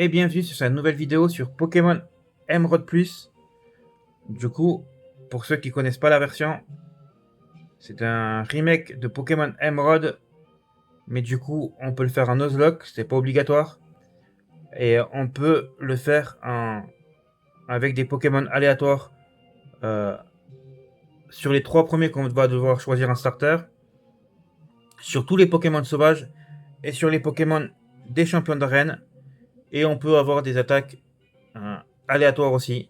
et bienvenue sur cette nouvelle vidéo sur Pokémon Emerald Plus. Du coup, pour ceux qui connaissent pas la version, c'est un remake de Pokémon Emerald, mais du coup, on peut le faire en Nuzlocke, c'est pas obligatoire. Et on peut le faire avec des Pokémon aléatoires euh, sur les 3 premiers qu'on va devoir choisir un starter, sur tous les Pokémon sauvages et sur les Pokémon des champions d'arène. Et on peut avoir des attaques aléatoires aussi.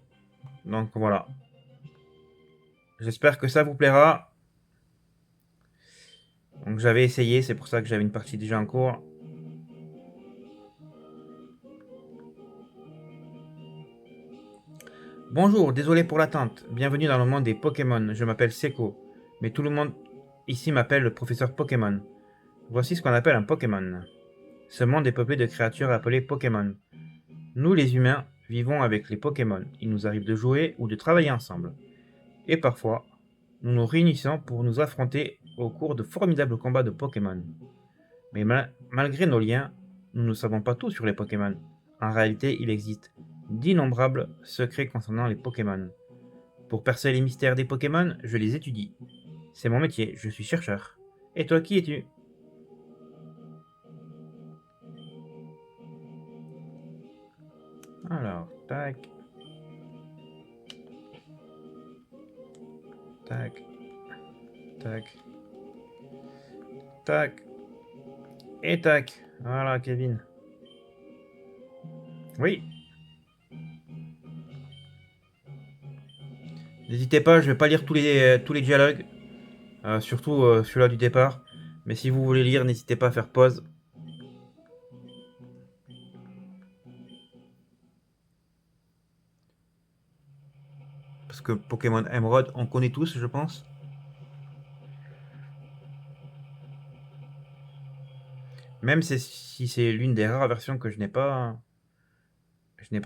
Donc voilà. J'espère que ça vous plaira. Donc j'avais essayé, c'est pour ça que j'avais une partie déjà en cours. Bonjour, désolé pour l'attente. Bienvenue dans le monde des Pokémon. Je m'appelle Seko, mais tout le monde ici m'appelle le professeur Pokémon. Voici ce qu'on appelle un Pokémon. Ce monde est peuplé de créatures appelées Pokémon. Nous, les humains, vivons avec les Pokémon. Il nous arrive de jouer ou de travailler ensemble. Et parfois, nous nous réunissons pour nous affronter au cours de formidables combats de Pokémon. Mais malgré nos liens, nous ne savons pas tout sur les Pokémon. En réalité, il existe d'innombrables secrets concernant les Pokémon. Pour percer les mystères des Pokémon, je les étudie. C'est mon métier, je suis chercheur. Et toi, qui es-tu? Alors, tac. Tac. Tac. Tac. Et tac. Voilà, Kevin. Oui. N'hésitez pas, je vais pas lire tous les dialogues. Surtout celui-là du départ. Mais si vous voulez lire, n'hésitez pas à faire pause. Parce que Pokémon Emerald, on connaît tous, je pense. Même si c'est l'une des rares versions que je n'ai pas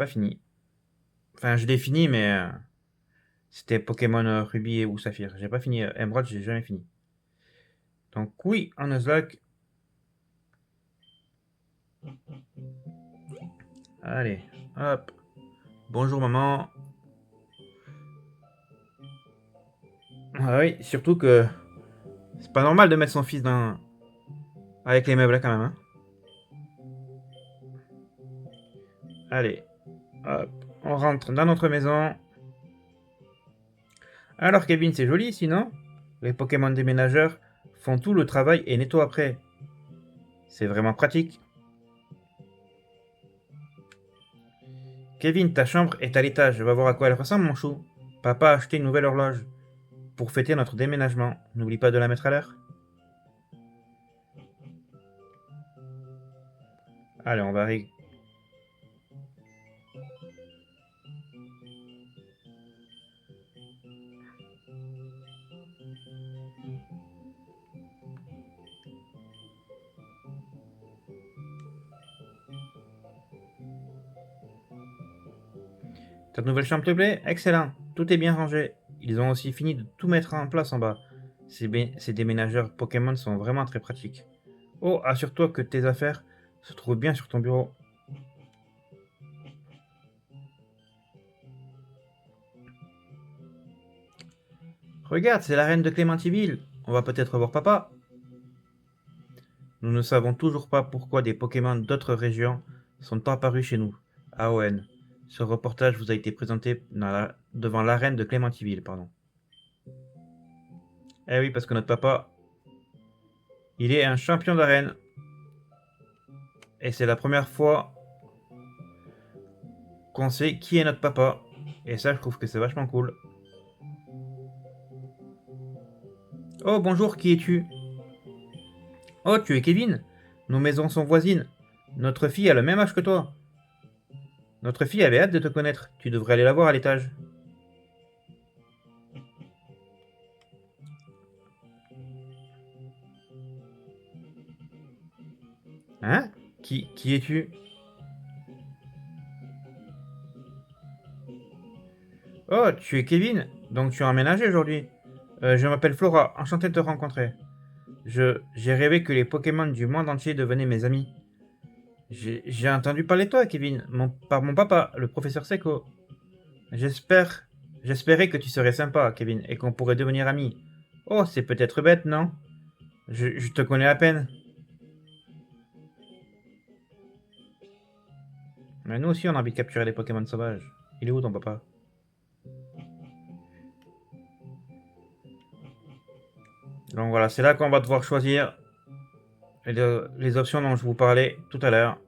fini. Enfin, je l'ai fini, mais c'était Pokémon Ruby ou Saphir. J'ai pas fini Emerald, j'ai jamais fini. Donc oui, en Nuzlocke. Allez, hop. Bonjour maman. Ah oui, surtout que c'est pas normal de mettre son fils avec les meubles là quand même. Hein. Allez, hop. On rentre dans notre maison. Alors Kevin, c'est joli ici, non? Les Pokémon déménageurs font tout le travail et nettoient après. C'est vraiment pratique. Kevin, ta chambre est à l'étage. Va voir à quoi elle ressemble, mon chou. Papa a acheté une nouvelle horloge pour fêter notre déménagement. N'oublie pas de la mettre à l'heure. Allez, on va régler. Ta nouvelle chambre te plaît? Excellent. Tout est bien rangé. Ils ont aussi fini de tout mettre en place en bas. Ces déménageurs Pokémon sont vraiment très pratiques. Oh, assure-toi que tes affaires se trouvent bien sur ton bureau. Regarde, c'est la reine de Clémentiville. On va peut-être voir papa. Nous ne savons toujours pas pourquoi des Pokémon d'autres régions sont apparus chez nous, à ON. Ce reportage vous a été présenté devant l'arène de Clémentiville, pardon. Eh oui, parce que notre papa, il est un champion d'arène. Et c'est la première fois qu'on sait qui est notre papa. Et ça, je trouve que c'est vachement cool. Oh, bonjour, qui es-tu? Oh, tu es Kevin. Nos maisons sont voisines. Notre fille a le même âge que toi. Notre fille avait hâte de te connaître. Tu devrais aller la voir à l'étage. Hein? Qui es-tu? Oh, tu es Kevin? Donc tu as emménagé aujourd'hui? Je m'appelle Flora, enchanté de te rencontrer. J'ai rêvé que les Pokémon du monde entier devenaient mes amis. J'ai entendu parler de toi, Kevin, par mon papa, le professeur Seco. J'espère, j'espérais que tu serais sympa, Kevin, et qu'on pourrait devenir amis. Oh, c'est peut-être bête, non? Je te connais à peine. Mais nous aussi, on a envie de capturer des Pokémon sauvages. Il est où ton papa? Donc voilà, c'est là qu'on va devoir choisir les options dont je vous parlais tout à l'heure.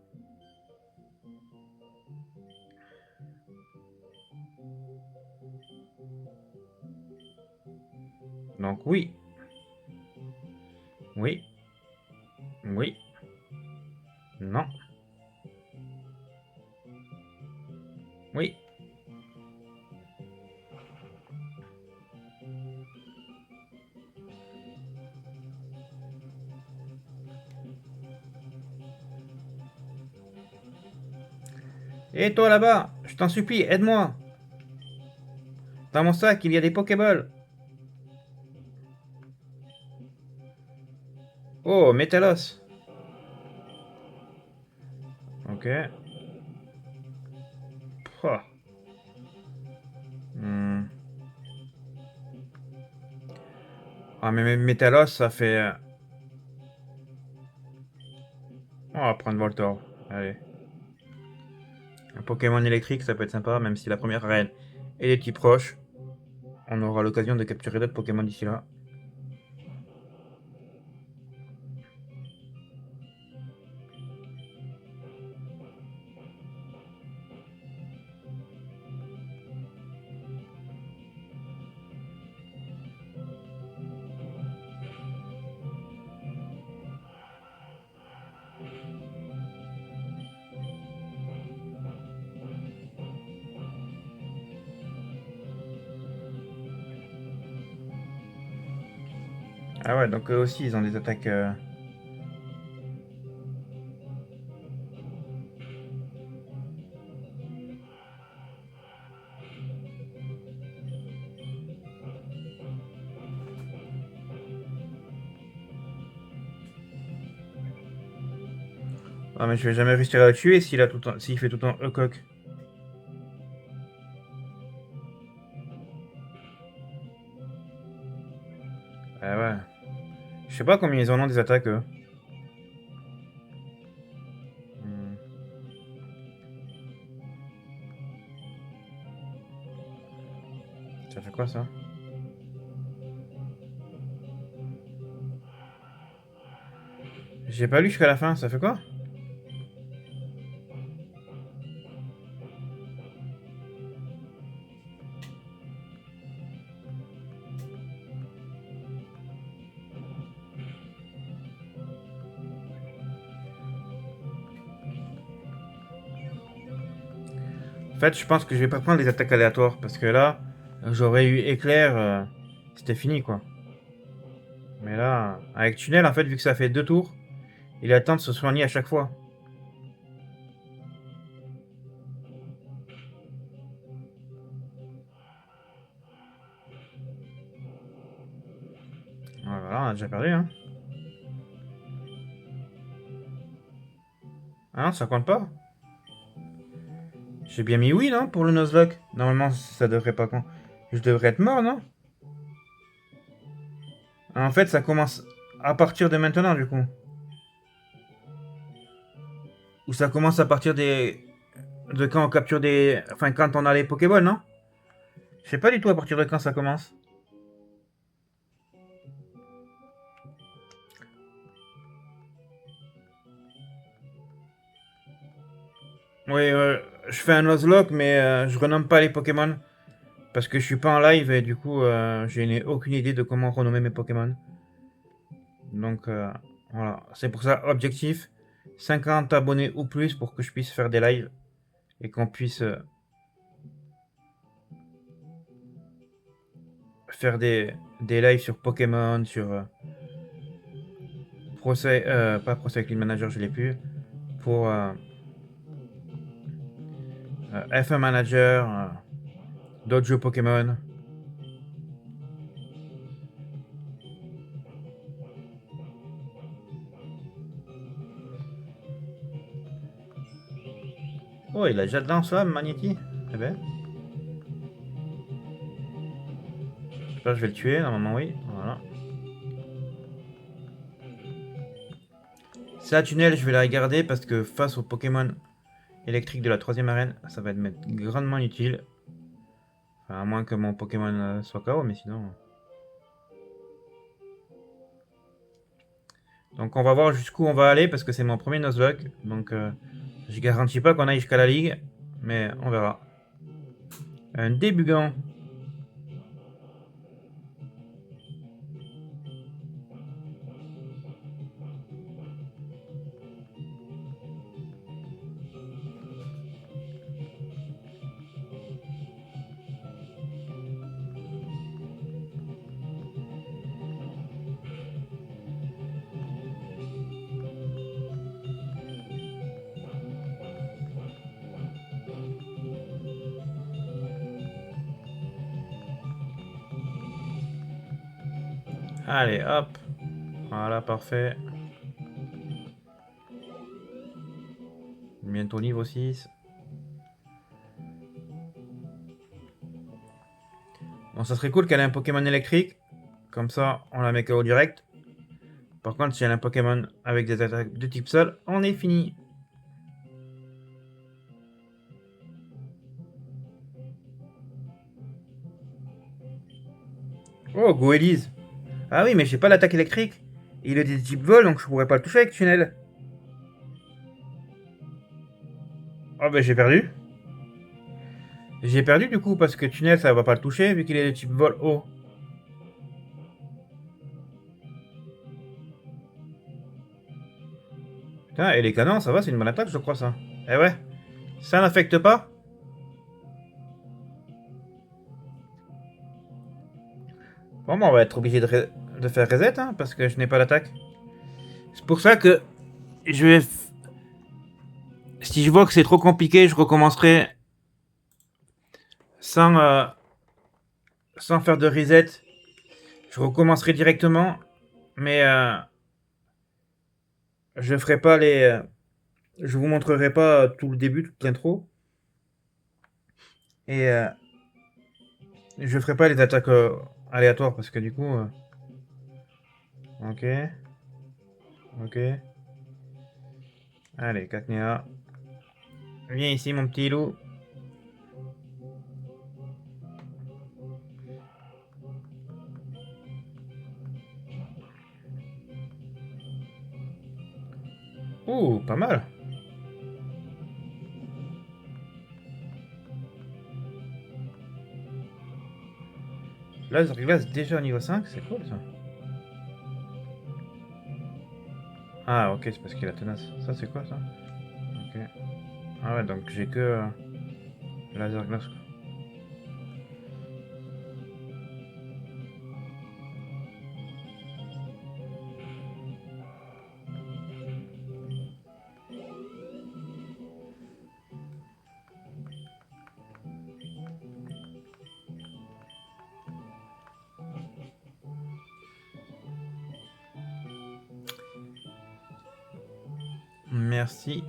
Donc oui, oui, oui, non, oui. Et toi là-bas, je t'en supplie, aide-moi. Dans mon sac, il y a des Pokéballs. Oh, Métalos. Ok. Pouah. Hmm. Ah, mais Métalos, ça fait... On va prendre Voltorb. Allez. Un Pokémon électrique, ça peut être sympa, même si la première arène est des types proches. On aura l'occasion de capturer d'autres Pokémon d'ici là. Ah ouais, donc eux aussi, ils ont des attaques... Ah, mais je vais jamais réussir à le tuer s'il fait tout le temps E-Coq. Ah ouais. Je sais pas combien ils en ont des attaques, eux. Hmm. Ça fait quoi, ça? J'ai pas lu jusqu'à la fin, ça fait quoi? En fait, je pense que je vais pas prendre des attaques aléatoires, parce que là, j'aurais eu éclair, c'était fini, quoi. Mais là, avec tunnel, en fait, vu que ça fait 2 tours, il a le temps de se soigner à chaque fois. Ouais, voilà, on a déjà perdu, hein. Ah non, ça compte pas. J'ai bien mis oui, non, pour le Nuzlocke. Normalement, ça devrait pas compter. Je devrais être mort, non? En fait, ça commence à partir de maintenant, du coup. Ou ça commence à partir des... De quand on capture des... Enfin, quand on a les Pokéballs, non? Je sais pas du tout à partir de quand ça commence. Oui, je fais un Nuzlocke, mais je renomme pas les Pokémon. Parce que je suis pas en live et du coup, je n'ai aucune idée de comment renommer mes Pokémon. Donc, voilà. C'est pour ça, objectif, 50 abonnés ou plus pour que je puisse faire des lives. Et qu'on puisse faire des lives sur Pokémon, sur pas Procès Clean Manager, je l'ai plus. Pour F1 Manager, d'autres jeux Pokémon. Oh, il a déjà de lance-flamme, Magnéti. Eh ben. Là, je vais le tuer, normalement, oui. Voilà. Ça, tunnel, je vais la garder parce que face aux Pokémon électriques de la 3ème arène, ça va être grandement utile. Enfin, à moins que mon Pokémon soit KO, mais sinon. Donc, on va voir jusqu'où on va aller parce que c'est mon premier Nuzlocke. Donc, je garantis pas qu'on aille jusqu'à la ligue, mais on verra. Un Débugant. Allez, hop. Voilà, parfait. Bientôt niveau 6. Bon, ça serait cool qu'elle ait un Pokémon électrique. Comme ça, on la met KO direct. Par contre, si elle a un Pokémon avec des attaques de type sol, on est fini. Oh, Goélise. Ah oui, mais j'ai pas l'attaque électrique. Il est de type vol, donc je pourrais pas le toucher avec Tunnel. Oh, bah j'ai perdu. J'ai perdu du coup, parce que Tunnel, ça va pas le toucher, vu qu'il est de type vol haut. Putain, et les canons, ça va, c'est une bonne attaque, je crois, ça. Eh ouais. Ça n'affecte pas. Bon, bah, on va être obligé de faire reset, hein, parce que je n'ai pas d'attaque. C'est pour ça que je vais... Si je vois que c'est trop compliqué, je recommencerai sans, sans faire de reset. Je recommencerai directement, mais je ferai pas les... je vous montrerai pas tout le début, toute l'intro. Et je ferai pas les attaques aléatoires, parce que du coup... ok. Ok. Allez, Cacnea. Viens ici, mon petit loup. Ouh, pas mal. Laser Glace déjà au niveau 5, c'est cool ça. Ah, ok, c'est parce qu'il a tenace. Ça, c'est quoi ça? Ok. Ah ouais, donc j'ai que Laser Glace. Merci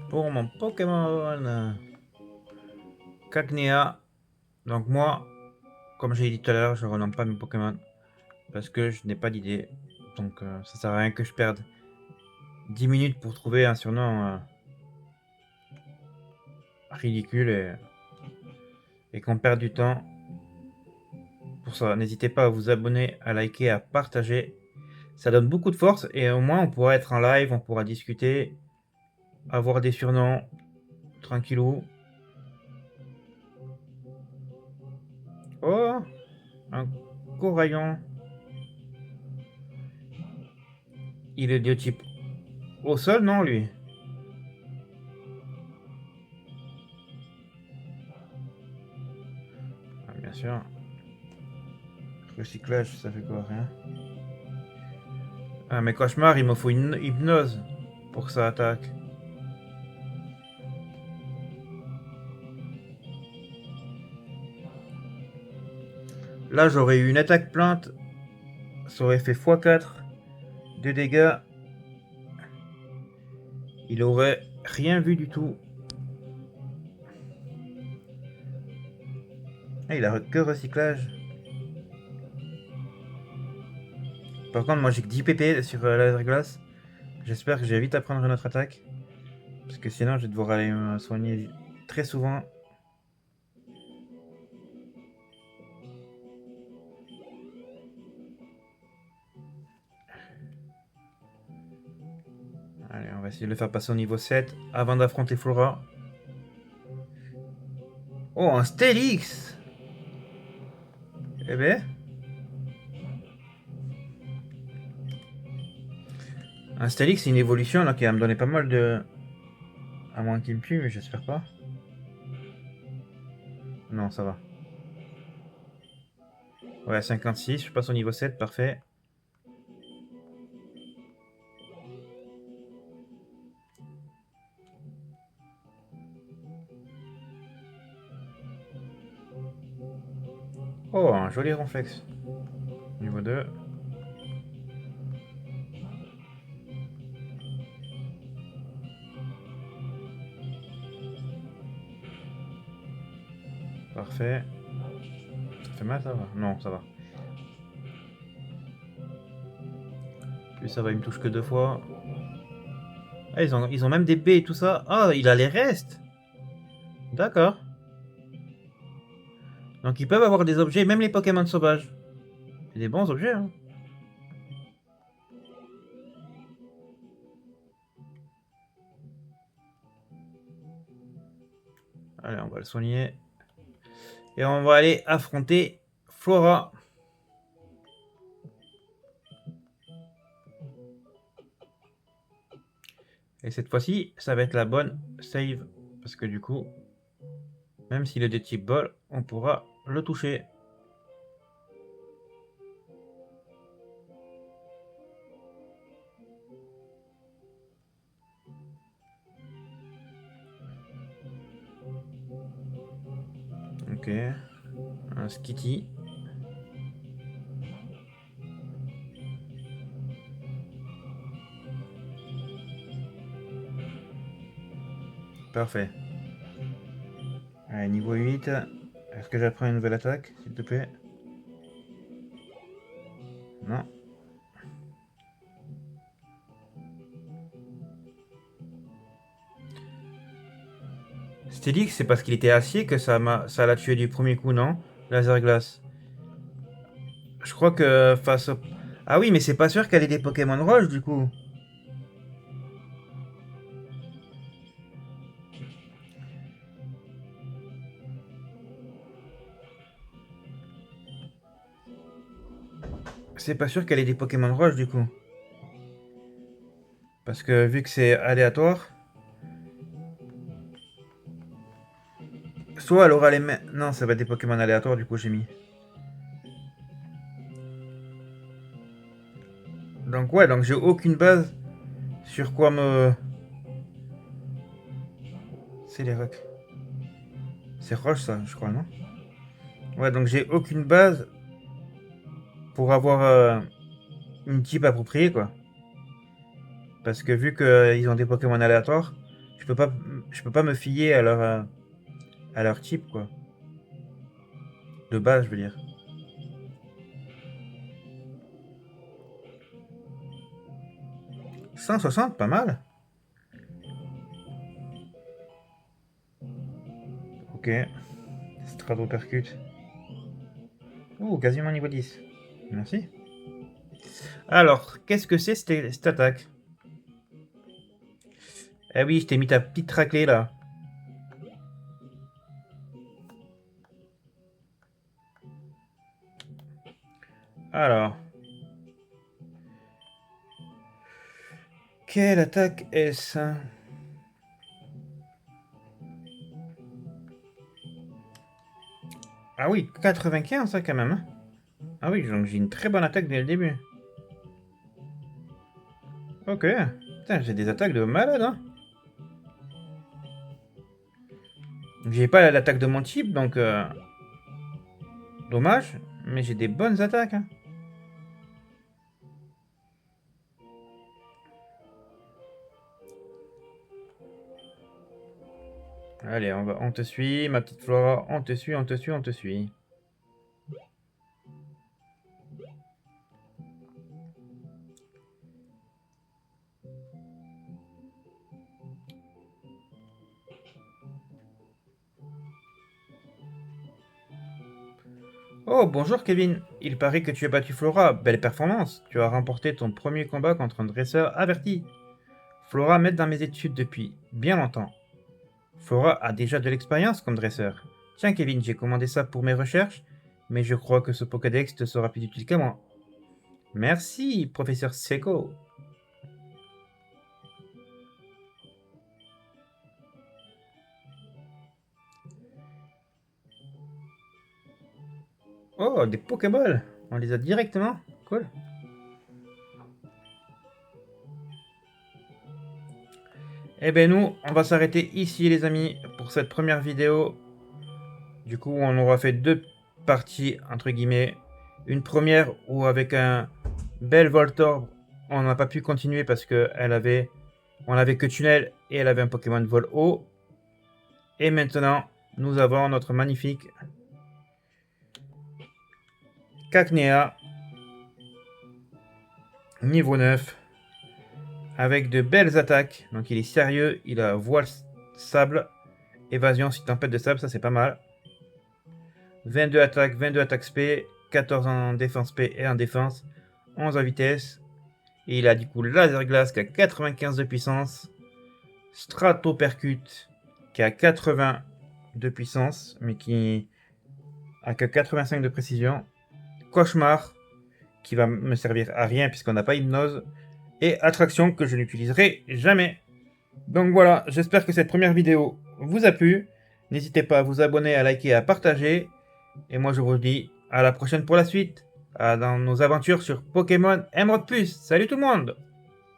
pour mon Pokémon. Cacnea. Donc moi, comme j'ai dit tout à l'heure, je renomme pas mes Pokémon. Parce que je n'ai pas d'idée. Donc ça sert à rien que je perde 10 minutes pour trouver un surnom ridicule et qu'on perd du temps. Pour ça, n'hésitez pas à vous abonner, à liker, à partager. Ça donne beaucoup de force et au moins on pourra être en live, on pourra discuter, avoir des surnoms, tranquillou. Oh, un coraillon. Il est de type au sol, non, lui? Ah, bien sûr. Recyclage, ça fait quoi? Rien. Ah, mais cauchemar, il me faut une hypnose pour que ça attaque. Là, j'aurais eu une attaque plante. Ça aurait fait x4 de dégâts. Il aurait rien vu du tout. Ah, il a que recyclage. Par contre, moi j'ai que 10 PP sur laser glace. J'espère que je vais vite apprendre une autre attaque. Parce que sinon, je vais devoir aller me soigner très souvent. Allez, on va essayer de le faire passer au niveau 7 avant d'affronter Flora. Oh, un Stélix! Eh ben. Un Stélix, c'est une évolution là, qui va me donner pas mal de. À moins qu'il me tue, mais j'espère pas. Non, ça va. Ouais, 56, je passe au niveau 7, parfait. Oh, un joli ronflex. Niveau 2. Parfait. Ça fait mal, ça va? Non, ça va. Plus ça va, il me touche que 2 fois. Ah, ils ont même des baies et tout ça. Ah, il a les restes. D'accord. Donc ils peuvent avoir des objets, même les Pokémon sauvages. C'est des bons objets, hein. Allez, on va le soigner. Et on va aller affronter Flora. Et cette fois-ci, ça va être la bonne save. Parce que du coup, même s'il est de type bol, on pourra le toucher. Ok. Un Skitty. Parfait. Allez, niveau 8. Est-ce que j'apprends une nouvelle attaque, s'il te plaît? Non. Stélix, c'est parce qu'il était acier que ça l'a tué du premier coup, non? Laser glace. Je crois que face au... Ah oui, mais c'est pas sûr qu'elle ait des Pokémon roches, du coup. C'est pas sûr qu'elle ait des Pokémon roches, du coup. Parce que vu que c'est aléatoire... Soit elle aura les mêmes... Non, ça va être des Pokémon aléatoires, du coup, j'ai mis. Donc ouais, donc j'ai aucune base sur quoi me... C'est les rocs. C'est roche, ça, je crois, non? Ouais, donc j'ai aucune base pour avoir une type appropriée, quoi. Parce que vu qu'ils ont des Pokémon aléatoires, je peux pas, je peux pas me fier à leur type, quoi. De base, je veux dire. 160, pas mal. Ok. Stratopercute. Ouh, quasiment niveau 10. Merci. Alors, qu'est-ce que c'est cette attaque? Eh oui, je t'ai mis ta petite raclée là. Alors. Quelle attaque est-ce? Ah oui, 95 ça quand même, hein. Ah oui, donc j'ai une très bonne attaque dès le début. Ok. Putain, j'ai des attaques de malade, hein. J'ai pas l'attaque de mon type, donc dommage. Mais j'ai des bonnes attaques, hein. Allez, on te suit, ma petite Flora. On te suit, on te suit, on te suit. Oh, bonjour Kevin. Il paraît que tu as battu Flora. Belle performance. Tu as remporté ton premier combat contre un dresseur averti. Flora m'aide dans mes études depuis bien longtemps. Flora a déjà de l'expérience comme dresseur. Tiens Kevin, j'ai commandé ça pour mes recherches, mais je crois que ce Pokédex te sera plus utile qu'à moi. Merci, professeur Seko. Oh, des Pokéballs. On les a directement. Cool. Eh ben nous, on va s'arrêter ici les amis pour cette première vidéo. Du coup, on aura fait deux parties entre guillemets. Une première où avec un bel Voltorb, on n'a pas pu continuer parce que on avait que tunnel et elle avait un Pokémon vol haut. Et maintenant, nous avons notre magnifique Cacnea niveau 9 avec de belles attaques. Donc il est sérieux, il a voile sable, évasion si tempête de sable, ça c'est pas mal. 22 attaques SP, 14 en défense P et en défense, 11 en vitesse. Et il a du coup Laser Glace qui a 95 de puissance, Stratopercute qui a 80 de puissance, mais qui a que 85 de précision. Cauchemar qui va me servir à rien puisqu'on n'a pas hypnose. Et attraction que je n'utiliserai jamais. Donc voilà, j'espère que cette première vidéo vous a plu. N'hésitez pas à vous abonner, à liker, à partager. Et moi je vous dis à la prochaine pour la suite. Dans nos aventures sur Pokémon Emerald Plus. Salut tout le monde!